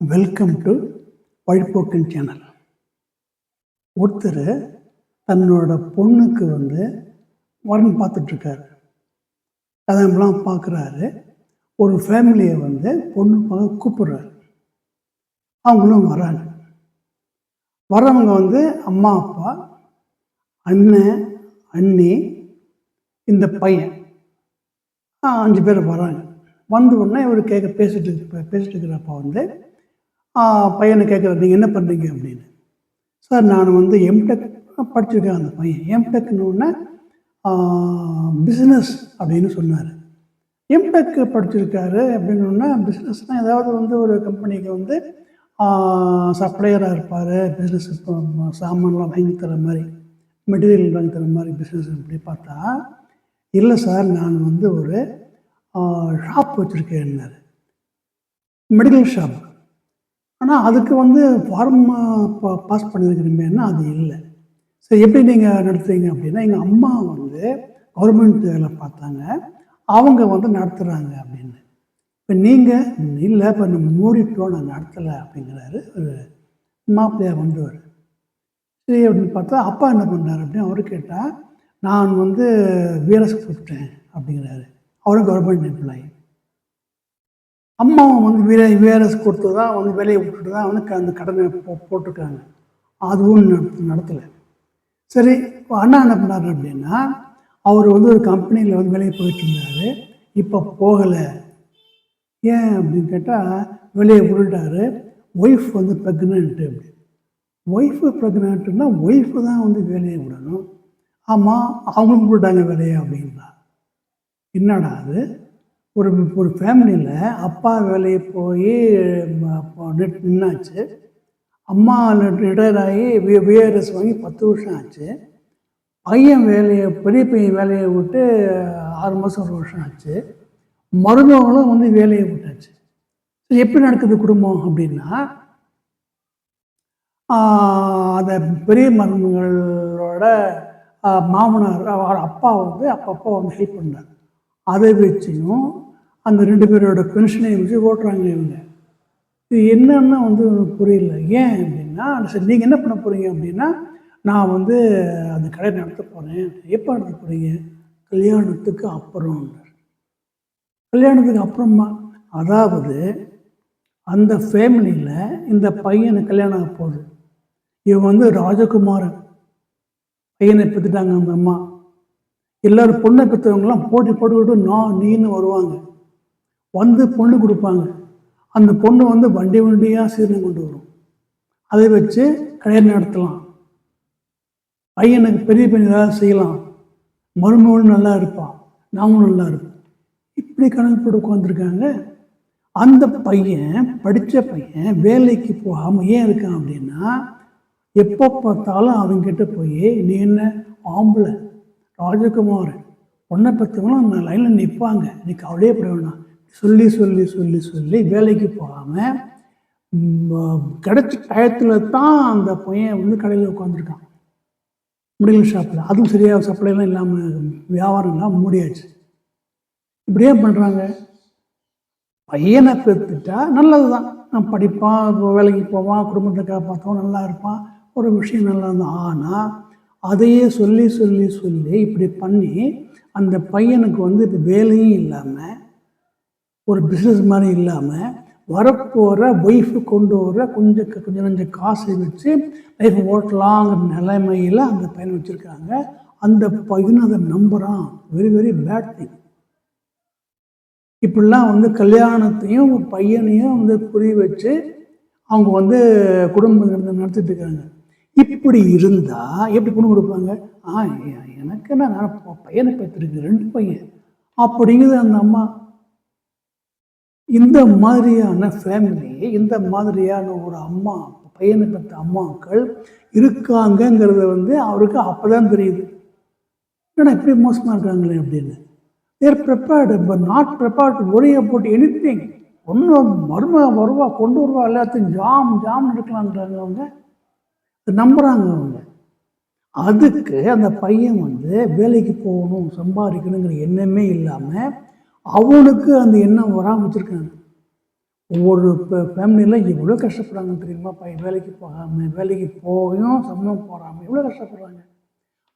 Welcome to வழிப்போக்கன் channel. ஒருத்தர் தன்னோட பொண்ணுக்கு வரன் பார்த்துட்ருக்காரு. அதெல்லாம் பார்க்குறாரு. ஒரு ஃபேமிலியை பொண்ணு பார்க்க கூப்பிட்றாரு. அவங்களும் வராங்க. வரவங்க அம்மா, அப்பா, அண்ணன், அண்ணி, இந்த பையன் 5 பேர் வராங்க. வந்த உடனே இவர் பேசிட்டு இருக்கிறப்ப பையனை கேட்குறாரு, நீங்கள் என்ன பண்ணுறீங்க அப்படின்னு. சார் நான் எம்டெக் படிச்சிருக்கேன். அந்த பையன் எம்டெக்னு பிஸ்னஸ் அப்படின்னு சொன்னார். எம்டெக் படிச்சிருக்காரு அப்படின்னா பிஸ்னஸ்னால் ஏதாவது ஒரு கம்பெனிக்கு சப்ளையராக இருப்பார். பிஸ்னஸ் சாமான்லாம் வாங்கி தர மாதிரி, மெட்டீரியல் வாங்கி தர மாதிரி பிஸ்னஸ். இப்படி பார்த்தா இல்லை சார், நான் ஒரு ஷாப் வச்சுருக்கேன்னாரு, மெடிக்கல் ஷாப். ஆனால் அதுக்கு ஃபார்ம் பாஸ் பண்ணியிருக்கிறீங்கன்னா அது இல்லை. சரி, எப்படி நீங்கள் நடத்துறீங்க அப்படின்னா, எங்கள் அம்மா கவர்மெண்ட் வேலை பார்த்தாங்க, அவங்க நடத்துகிறாங்க அப்படின்னு. இப்போ நீங்கள் இல்லை, இப்போ நம்ம மூடிட்டோம், நான் நடத்தலை அப்படிங்கிறாரு ஒரு மாப்பிள்ளையாக வந்தவர். சரி அப்படின்னு பார்த்தா அப்பா என்ன பண்ணார் அப்படின்னு அவர் கேட்டால், நான் வீரஸ் கொடுத்துட்டேன் அப்படிங்கிறாரு. அவரும் கவர்மெண்ட் எம்ப்ளாயி. அம்மாவும் விஆர்எஸ் கொடுத்து தான் வேலையை விட்டுட்டு தான் அந்த கடனை போட்டிருக்காங்க. அதுவும் நடத்தலை. சரி, அண்ணா என்ன பண்ணார் அப்படின்னா, அவர் ஒரு கம்பெனியில் வேலையை போயிட்டு இருந்தார். இப்போ போகலை. ஏன் அப்படின்னு கேட்டால், வேலையை விட்டுட்டாரு. Wife pregnant. அப்படி ஒய்ஃபு ப்ரெக்னென்ட்டுன்னா ஒய்ஃபு தான் வேலையை விடணும். ஆமாம், அவங்களும் விட்டுட்டாங்க வேலையை அப்படின்னா. என்னடா அது, ஒரு ஃபேமிலியில் அப்பா வேலையை போய் நின்னாச்சு, அம்மா ரிட்டையர் ஆகி விஆர்எஸ் வாங்கி 10 வருஷம் ஆச்சு, பையன் பெரிய பையன் வேலையை விட்டு 6 மாதம் 1 வருஷம் ஆச்சு, மருமகளும் வேலையை விட்டாச்சு. எப்படி நடக்குது குடும்பம் அப்படின்னா, அந்த பெரிய மருமகளோட மாமனார் அப்பா அப்பப்போ ஹெல்ப் பண்ணார். அதை வச்சியும் அந்த 2 பேரோட பென்ஷனை வச்சு ஓட்டுறாங்க இவங்க. இது என்னன்னு புரியல. ஏன் அப்படின்னா, சரி நீங்கள் என்ன பண்ண போகிறீங்க அப்படின்னா, நான் அந்த கடையை நடத்த போகிறேன். எப்போ நடத்த போகிறீங்க? கல்யாணத்துக்கு அப்புறம். கல்யாணத்துக்கு அப்புறமா, அதாவது அந்த ஃபேமிலியில் இந்த பையனுக்கு கல்யாணம் ஆக போகுது. இவன் ராஜகுமாரன். பையனை பெற்றுட்டாங்க அந்த அம்மா. எல்லோரும் பொண்ணை பெற்றவங்களாம் போட்டுக்கிட்டு நீன்னு வருவாங்க. பொண்ணு கொடுப்பாங்க. அந்த பொண்ணு வண்டியாக சீரன் கொண்டு வரும். அதை வச்சு கல்யாணம் நடத்தலாம். பையனுக்கு பெரிய பையன் ஏதாவது செய்யலாம். மருமகளும் நல்லா இருப்பான், நாங்களும் நல்லா இருப்போம். இப்படி கணக்கு போட்டு உட்காந்துருக்காங்க. அந்த பையன், படித்த பையன், வேலைக்கு போகாமல் ஏன் இருக்கான் அப்படின்னா, எப்போ பார்த்தாலும் அவங்ககிட்ட போய், நீ என்ன ஆம்பளை, ராஜகுமார், பொண்ணை பெற்றவங்களும் அந்த லைனில் நிற்பாங்க, நீ கவலையே பட வேணாம் சொல்லி சொல்லி சொல்லி சொல்லி வேலைக்கு போகாமல் கிடைச்ச டயத்தில் தான் அந்த பையன் கடையில் உட்காந்துருக்கான், மெடிக்கல் ஷாப்பில். அதுவும் சரியாக சப்ளைலாம் இல்லாமல் வியாபாரம்லாம் மூடியாச்சு. இப்படியே பண்ணுறாங்க. பையனை பெற்றுட்டா நல்லது தான், நான் படிப்பான், வேலைக்கு போவான், குடும்பத்தை காப்பாற்றுவான், நல்லா இருப்பான், ஒரு விஷயம் நல்லா இருந்தான். ஆனால் அதையே சொல்லி சொல்லி சொல்லி இப்படி பண்ணி அந்த பையனுக்கு இப்போ வேலையும் இல்லாமல், ஒரு பிஸ்னஸ் மாதிரி இல்லாமல், வரப்போகிற ஒய்ஃபு கொண்டு வர கொஞ்சம் காசை வச்சு லைஃப் ஓட்டலாங்கிற நிலைமையில் அந்த பையனை வச்சுருக்காங்க. அந்த பையனை அதை நம்புகிறான். Very very bad thing. இப்படிலாம் கல்யாணத்தையும் ஒரு பையனையும் குறி வச்சு அவங்க குடும்பம் நடத்திட்டு இருக்காங்க. இப்படி இருந்தால் எப்படி பொண்ணு கொடுப்பாங்க? எனக்கு என்ன, நான் பையனை பெற்றிருக்கு, 2 பையன் அப்படிங்குது அந்த அம்மா. இந்த மாதிரியான ஃபேமிலி, இந்த மாதிரியான ஒரு அம்மா, பையனை பெற்ற அம்மாக்கள் இருக்காங்கங்கிறது அவருக்கு அப்போ தான் தெரியுது. ஏன்னா இப்படி மோசமாக இருக்காங்களே அப்படின்னு. They're prepared but not prepared to worry about anything. ஒன்றும் வருவா கொண்டு வருவா, எல்லாத்தையும் ஜாம் எடுக்கலான்றாங்க. அவங்க நம்புகிறாங்க. அவங்க அதுக்கு அந்த பையன் வந்து வேலைக்கு போகணும், சம்பாதிக்கணுங்கிற எண்ணமே இல்லாமல் அவனுக்கு அந்த எண்ணம் வராமல் வச்சுருக்காங்க. ஒவ்வொரு ஃபேமிலியில் எவ்வளோ கஷ்டப்படுறாங்க தெரியுமா? பையன் வேலைக்கு போகாமல், வேலைக்கு போயும் சம்பளம் போடாமல் எவ்வளோ கஷ்டப்படுறாங்க.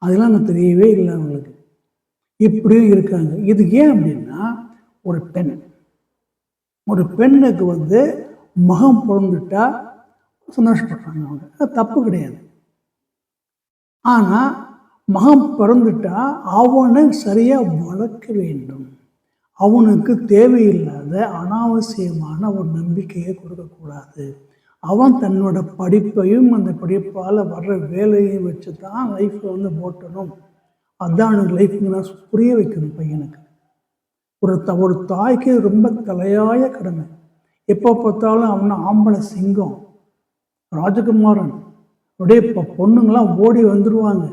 அதெல்லாம் எனக்கு தெரியவே இல்லை அவங்களுக்கு. இப்படியும் இருக்காங்க. இது ஏன் அப்படின்னா, ஒரு பெண்ணுக்கு வந்து மகன் பிறந்துட்டா சந்தோஷப்படுறாங்க அவங்க. அது தப்பு கிடையாது. ஆனால் மகன் பிறந்துட்டா அவனை சரியாக வளர்க்க வேண்டும். அவனுக்கு தேவையில்லாத அனாவசியமான ஒரு நம்பிக்கையை கொடுக்கக்கூடாது. அவன் தன்னோட படிப்பையும் அந்த படிப்பால் வர்ற வேலையும் வச்சு தான் லைஃப்பை வந்து ஓட்டணும். அதுதான் அவனுக்கு லைஃப்னு நான் புரிய வைக்கணும் பையனுக்கு. ஒரு தாய்க்கு ரொம்ப தலையாய கடமை. எப்போ பார்த்தாலும் அவனை ஆம்பளை சிங்கம், ராஜகுமாரன், அப்படியே இப்போ பொண்ணுங்களாம் ஓடி வந்துடுவாங்க.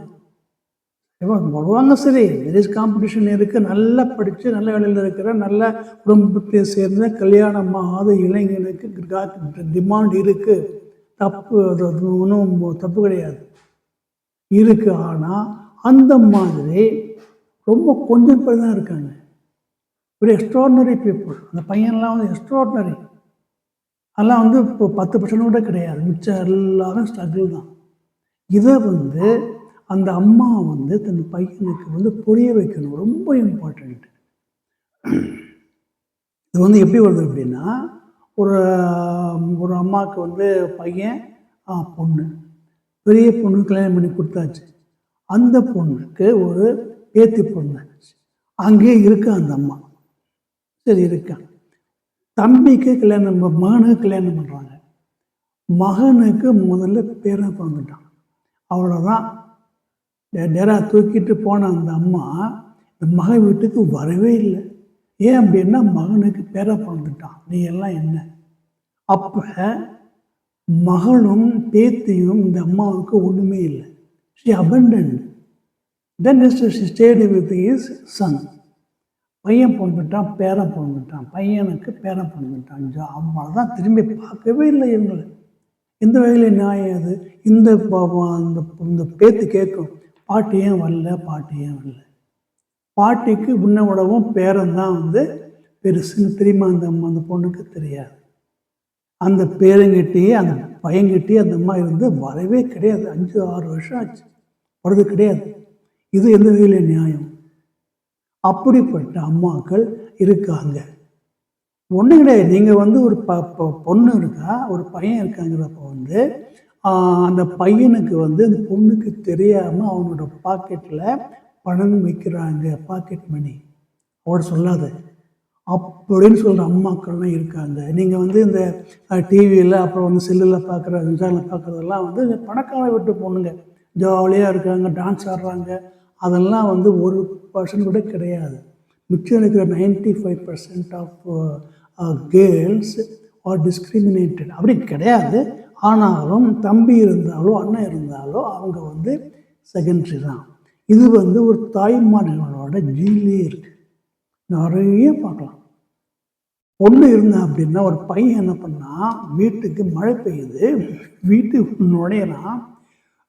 வருவாங்க. சரி, நிறைய காம்படிஷன் இருக்குது. நல்லா படித்து நல்ல வேலையில் இருக்கிற நல்ல குடும்பத்தை சேர்ந்த கல்யாணமாகாத இளைஞனுக்கு டிமாண்ட் இருக்குது. தப்பு, அது ஒன்றும் தப்பு கிடையாது, இருக்குது. ஆனால் அந்த மாதிரி ரொம்ப கொஞ்சம் பேர் தான் இருக்காங்க. ஒரு எக்ஸ்ட்ராடினரி பீப்புள். அந்த பையன்லாம் வந்து எக்ஸ்ட்ராடினரி. அதெல்லாம் வந்து இப்போ 10% கூட கிடையாது. மிச்சம் எல்லாரும் ஸ்ட்ரகிள் தான். இதை வந்து அந்த அம்மா வந்து தன் பையனுக்கு வந்து புரிய வைக்கணும். ரொம்ப இம்பார்ட்டண்ட். இது வந்து எப்படி வருது அப்படின்னா, ஒரு அம்மாவுக்கு வந்து பையன், பொண்ணு, பெரிய பொண்ணு கல்யாணம் பண்ணி கொடுத்தாச்சு. அந்த பொண்ணுக்கு ஒரு பேத்தி பொண்ணு அங்கேயே இருக்கு அந்த அம்மா. சரி, இருக்கான். தம்பிக்கு கல்யாணம், மகனுக்கு கல்யாணம் பண்ணுறாங்க. மகனுக்கு முதல்ல பேரன் பிறந்துட்டான். அவ்வளோதான். நேராக தூக்கிட்டு போன அந்த அம்மா இந்த மகன் வீட்டுக்கு வரவே இல்லை. ஏன் அப்படின்னா, மகனுக்கு பேரன் பிறந்துட்டான், நீ எல்லாம் என்ன. அப்போ மகளும் பேத்தியும் இந்த அம்மாவுக்கு ஒன்றுமே இல்லை. she abandoned. Then she stayed with his son. பையன் பிறந்துட்டான், பேரன் பிறந்துட்டான், பையனுக்கு பேரன் பிறந்துட்டான். அம்மா தான் திரும்பி பார்க்கவே இல்லை இவங்களை. இந்த வகையில் நியாயம் அது. இந்த பேத்து கேட்கும், பாட்டி ஏன் வரல, பாட்டி ஏன் வரல. பாட்டிக்கு உன்னை விடவும் பேரன் தான் வந்து பெருசுன்னு தெரியுமா அந்த பொண்ணுக்கு தெரியாது. அந்த பேரங்கிட்டே அந்த பையன்கிட்டே அந்த அம்மா இருந்து வரவே கிடையாது. 5-6 வருஷம் ஆச்சு, வரது கிடையாது. இது எந்த வகையில் நியாயம்? அப்படிப்பட்ட அம்மாக்கள் இருக்காங்க. ஒன்றும் கிடையாது. நீங்கள் வந்து ஒரு பொண்ணு இருக்கா, ஒரு பையன் இருக்காங்கிறப்ப வந்து அந்த பையனுக்கு வந்து அந்த பொண்ணுக்கு தெரியாமல் அவனோட பாக்கெட்டில் பணம் வைக்கிறாங்க, பாக்கெட் மணி. அவட சொல்லாத அப்படின்னு சொல்கிற அம்மாக்கள்லாம் இருக்காங்க. நீங்கள் வந்து இந்த டிவியில் அப்புறம் வந்து செல்லில் பார்க்குற, இன்ஸ்டாவில் பார்க்குறதெல்லாம் வந்து பணக்கார வீட்டு பொண்ணுங்க ஜாலியாக இருக்காங்க, டான்ஸ் ஆடுறாங்க. அதெல்லாம் வந்து 1% கூட கிடையாது. மிச்சம் இருக்கிற 95% ஆஃப் கேர்ள்ஸ் ஆர் டிஸ்கிரிமினேட்டட். அப்படி கிடையாது. ஆனாலும் தம்பி இருந்தாலோ அண்ணன் இருந்தாலோ அவங்க வந்து செகண்டரி தான். இது வந்து ஒரு தாய்மார்களோட ஜீன்லேயே இருக்குது. நிறைய பார்க்கலாம். பொண்ணு இருந்தா அப்படின்னா, ஒரு பையன் என்ன பண்ணால், வீட்டுக்கு மழை பெய்யுது, வீட்டுக்கு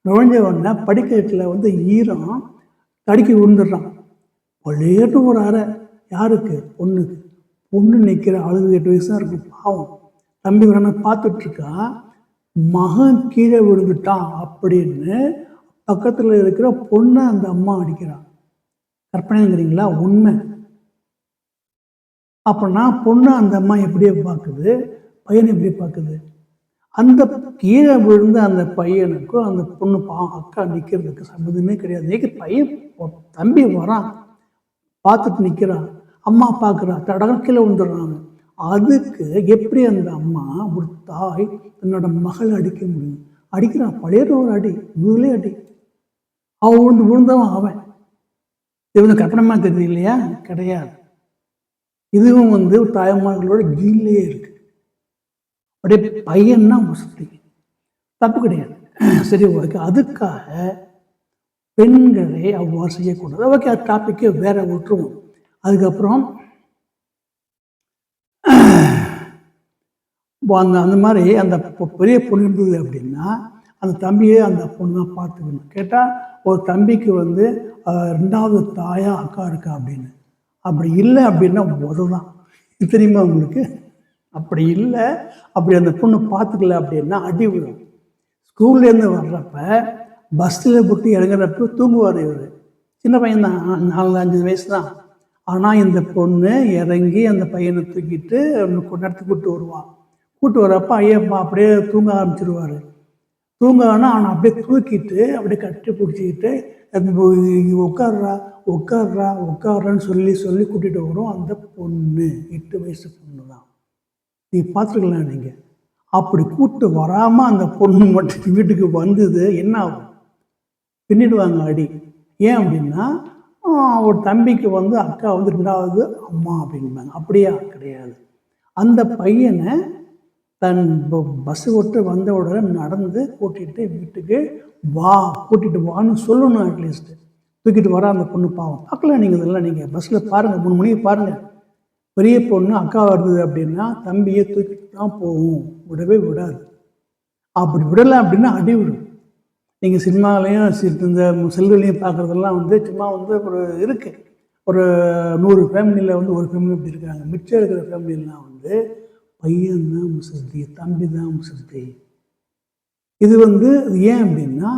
நுழைஞ்ச உடனே படிக்கட்டில் வந்து ஈரம் தடுக்கி விழுந்துடுறான். பழையட்டு ஒரு அறை. யாருக்கு? பொண்ணுக்கு. பொண்ணு நிற்கிற 7-8 வயசு தான் இருக்கும், பாவம். தம்பி வரன பார்த்துட்ருக்கா. மகன் கீழே விழுந்துட்டான் அப்படின்னு பக்கத்தில் இருக்கிற பொண்ணை அந்த அம்மா அடிக்கிறான். கற்பனைங்கிறீங்களா? உண்மை. அப்படின்னா பொண்ணு அந்த அம்மா எப்படியே பார்க்குது, பையனை எப்படி பார்க்குது? அந்த கீழே விழுந்த அந்த பையனுக்கும் அந்த பொண்ணு அக்கா நிற்கிறதுக்கு சம்மந்தமே கிடையாது. பையன் தம்பி வரான், பார்த்துட்டு நிற்கிறான், அம்மா பார்க்குறா, தடகம் கீழே விழுந்துடுறாங்க. அதுக்கு எப்படி அந்த அம்மா, ஒரு தாய் தன்னோட மகளை அடிக்க முடியும்? அடிக்கிறான். பழைய ஒரு அடி, முதலே அடி. அவன் விழுந்தவன் அவன். இது வந்து கற்பனமாக தெரியுது இல்லையா? கிடையாது. இதுவும் வந்து தாய்மார்களோட ஜீன்லேயே இருக்கு. அப்படியே பையன்னா வசதி, தப்பு கிடையாது. சரி, ஓகே. அதுக்காக பெண்களை அவ்வாறு செய்யக்கூடாது. ஓகே, அது டாப்பிக்கே வேற விட்டுருவோம். அதுக்கப்புறம் அந்த மாதிரி அந்த பெரிய பொண்ணு இருந்தது அப்படின்னா, அந்த தம்பியை அந்த பொண்ணு தான் பார்த்துக்கணும். கேட்டால் ஒரு தம்பிக்கு வந்து 2வது தாயா அக்கா இருக்கா அப்படின்னு. அப்படி இல்லை அப்படின்னா தான். தெரியுமா உங்களுக்கு? அப்படி இல்லை, அப்படி அந்த பொண்ணு பார்த்துக்கல அப்படின்னா அடி விழும். ஸ்கூல்லேருந்து வர்றப்ப பஸ்ஸில் போட்டு இறங்குறப்ப தூங்குவார் இவர். சின்ன பையன் தான், 4, 5 வயசு தான். ஆனால் இந்த பொண்ணு இறங்கி அந்த பையனை தூக்கிட்டு கொஞ்ச நேரத்துக்கு கூப்பிட்டு வருவான். கூப்பிட்டு வரப்ப ஐயப்பா அப்படியே தூங்க ஆரம்பிச்சிருவார். தூங்கானா அவனை அப்படியே தூக்கிட்டு அப்படியே கட்டி பிடிச்சிக்கிட்டு உட்கார்றா உட்கார்றா உட்கார்றான்னு சொல்லி சொல்லி கூட்டிகிட்டு வரும் அந்த பொண்ணு. 8 வயசு பொண்ணு தான். நீ பார்த்துருக்கலாம் நீங்கள். அப்படி கூப்பிட்டு வராமல் அந்த பொண்ணு மட்டும் வீட்டுக்கு வந்தது என்ன ஆகும்? பின்னிடுவாங்க அடி. ஏன் அப்படின்னா ஒரு தம்பிக்கு வந்து அக்கா வந்து 2வது அம்மா அப்படின்பாங்க. அப்படியா? கிடையாது. அந்த பையனை தன் பஸ்ஸு விட்டு வந்த உடனே நடந்து கூட்டிகிட்டு வீட்டுக்கு வா, கூட்டிகிட்டு வான்னு சொல்லணும். அட்லீஸ்ட்டு தூக்கிட்டு வர அந்த பொண்ணு பாவம். பார்க்கல நீங்கள் இதெல்லாம், நீங்கள் பஸ்ஸில் பாருங்கள், 3 மணிக்கு பாருங்கள். பெரிய பொண்ணு அக்கா வருது அப்படின்னா தம்பியை தூக்கிட்டு தான் போகும், விடவே விடாது. அப்படி விடலை அப்படின்னா அடி விடும். நீங்கள் சினிமாலையும் இந்த செல்லுலையும் பார்க்குறதெல்லாம் வந்து சும்மா வந்து ஒரு இருக்குது. ஒரு 100 ஃபேமிலியில் வந்து ஒரு ஃபேமிலி இப்படி இருக்காங்க. மிச்சம் இருக்கிற ஃபேமிலியெல்லாம் வந்து பையன் தான் முசத்தி, தம்பி தான் முசத்தி. இது வந்து ஏன் அப்படின்னா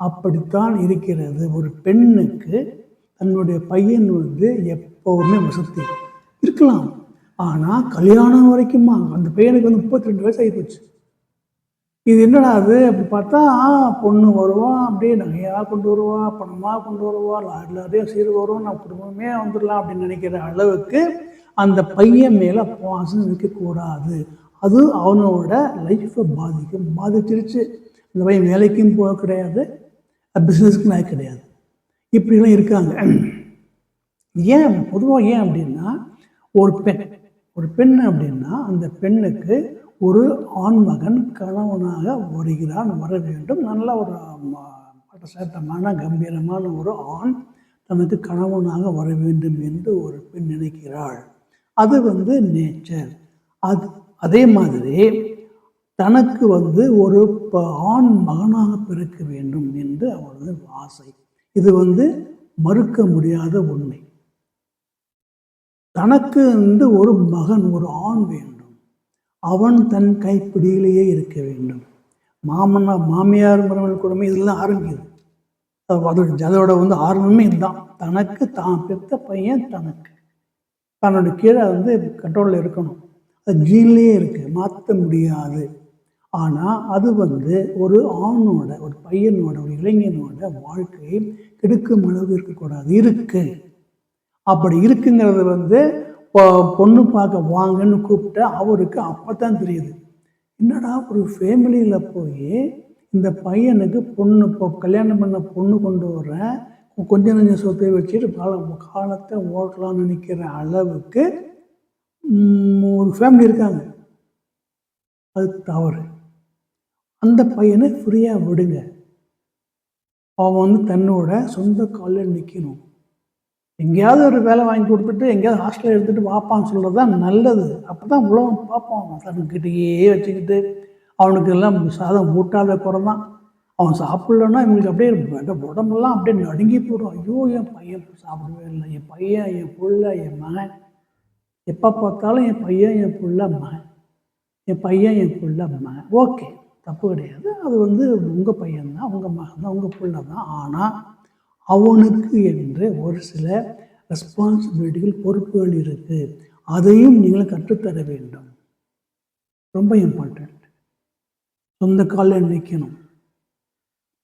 அப்படித்தான் இருக்கிறது. ஒரு பெண்ணுக்கு தன்னுடைய பையன் வந்து எப்போவுமே முசத்தி இருக்கலாம். ஆனால் கல்யாணம் வரைக்குமா அந்த பையனுக்கு வந்து 32 வயசு ஆகிப்போச்சு. இது என்னடா அது அப்படி பார்த்தா பொண்ணு வருவான், அப்படியே நகையாக கொண்டு வருவா, பணமாக கொண்டு வருவா, லாரியாக சீர் வரும், நான் குடும்பமே வந்துடலாம் அப்படின்னு நினைக்கிற அளவுக்கு அந்த பையன் மேலே பாசம் வைக்கக்கூடாது. அது அவனோட லைஃப்பை பாதிச்சிருச்சு. இந்த பையன் வேலைக்கும் போக கிடையாது, பிஸ்னஸுக்கும் நான் கிடையாது. இப்படிலாம் இருக்காங்க. ஏன் பொதுவாக ஏன் அப்படின்னா ஒரு பெண் அப்படின்னா அந்த பெண்ணுக்கு ஒரு ஆண்மகன் கணவனாக வர வேண்டும். நல்ல ஒரு சேட்டமான கம்பீரமான ஒரு ஆண் தனக்கு கணவனாக வர வேண்டும் என்று ஒரு பெண் நினைக்கிறாள். அது வந்து நேச்சர். அதே மாதிரி தனக்கு வந்து ஒரு ஆண் மகனாக பிறக்க வேண்டும் என்று அவளது ஆசை. இது வந்து மறுக்க முடியாத உண்மை. தனக்கு வந்து ஒரு மகன், ஒரு ஆண் வேண்டும். அவன் தன் கைப்பிடியிலேயே இருக்க வேண்டும். மாமியார் மருமகள் குடும்பம் இதெல்லாம் ஆரம்பிக்குது. அதோட வந்து ஆரம்பமே இதுதான். தனக்கு தான் பெற்ற பையன் தன்னோட கீழே வந்து கண்ட்ரோலில் இருக்கணும். அது ஜீன்லேயே இருக்குது, மாற்ற முடியாது. ஆனால் அது வந்து ஒரு ஆணோட, ஒரு பையனோட, ஒரு இளைஞனோட வாழ்க்கையை கெடுக்கும் அளவு இருக்கக்கூடாது. இருக்குது. அப்படி இருக்குங்கிறது வந்து பொண்ணு பார்க்க வாங்கன்னு கூப்பிட்டா அவருக்கு அப்போ தான் தெரியுது, என்னடா ஒரு ஃபேமிலியில் போய் இந்த பையனுக்கு பொண்ணு கல்யாணம் பண்ண பொண்ணு கொண்டு வர்றேன், கொஞ்சம் கொஞ்சம் சொத்தை வச்சுட்டு காலத்தை ஓட்டலாம்னு நினைக்கிற அளவுக்கு ஒரு ஃபேமிலி இருக்காங்க. அது தவறு. அந்த பையனை ஃப்ரீயாக விடுங்க. அவன் வந்து தன்னோட சொந்த காலில் நிற்கணும். எங்கேயாவது ஒரு வேலை வாங்கி கொடுத்துட்டு எங்கேயாவது ஹாஸ்டலில் எடுத்துகிட்டு வாப்பான்னு சொல்கிறது தான் நல்லது. அப்போ தான் உலகம் பார்ப்பான். அவன் தன்கிட்டயே வச்சுக்கிட்டு அவனுக்கு எல்லாம் சாதம் ஊட்டாத குறை தான். அவன் சாப்பிட்லன்னா இவங்களுக்கு அப்படியே உடம்பெல்லாம் அப்படியே நடுங்கி போடும். ஐயோ என் பையன் சாப்பிடவே இல்லை, என் பையன், என் பிள்ளை, என் மகன், எப்போ பார்த்தாலும் என் பையன், என் பிள்ளை, மகன், என் பையன், என் பிள்ளை, மகன். ஓகே, தப்பு கிடையாது. அது வந்து உங்கள் பையன்தான், உங்கள் மகன் தான், உங்கள் பிள்ளை தான். ஆனால் அவனுக்கு என்று ஒரு சில ரெஸ்பான்சிபிலிட்டிகள், பொறுப்புகள் இருக்குது. அதையும் நீங்கள் கற்றுத்தர வேண்டும். ரொம்ப இம்பார்ட்டண்ட். சொந்த காலில் நிற்கணும்.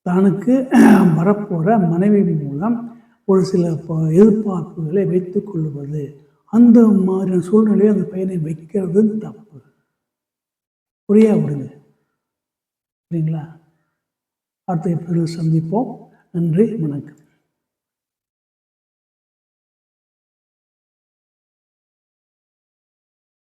தனக்கு வரப்போகிற மனைவி மூலம் ஒரு சில எதிர்பார்ப்புகளை வைத்து கொள்வது, அந்த மாதிரியான சூழ்நிலையை அந்த பையனை வைக்கிறது தப்பு. புரியா விடுங்க. சரிங்களா? அடுத்த எபிசோடில் சந்திப்போம். நன்றி, வணக்கம்.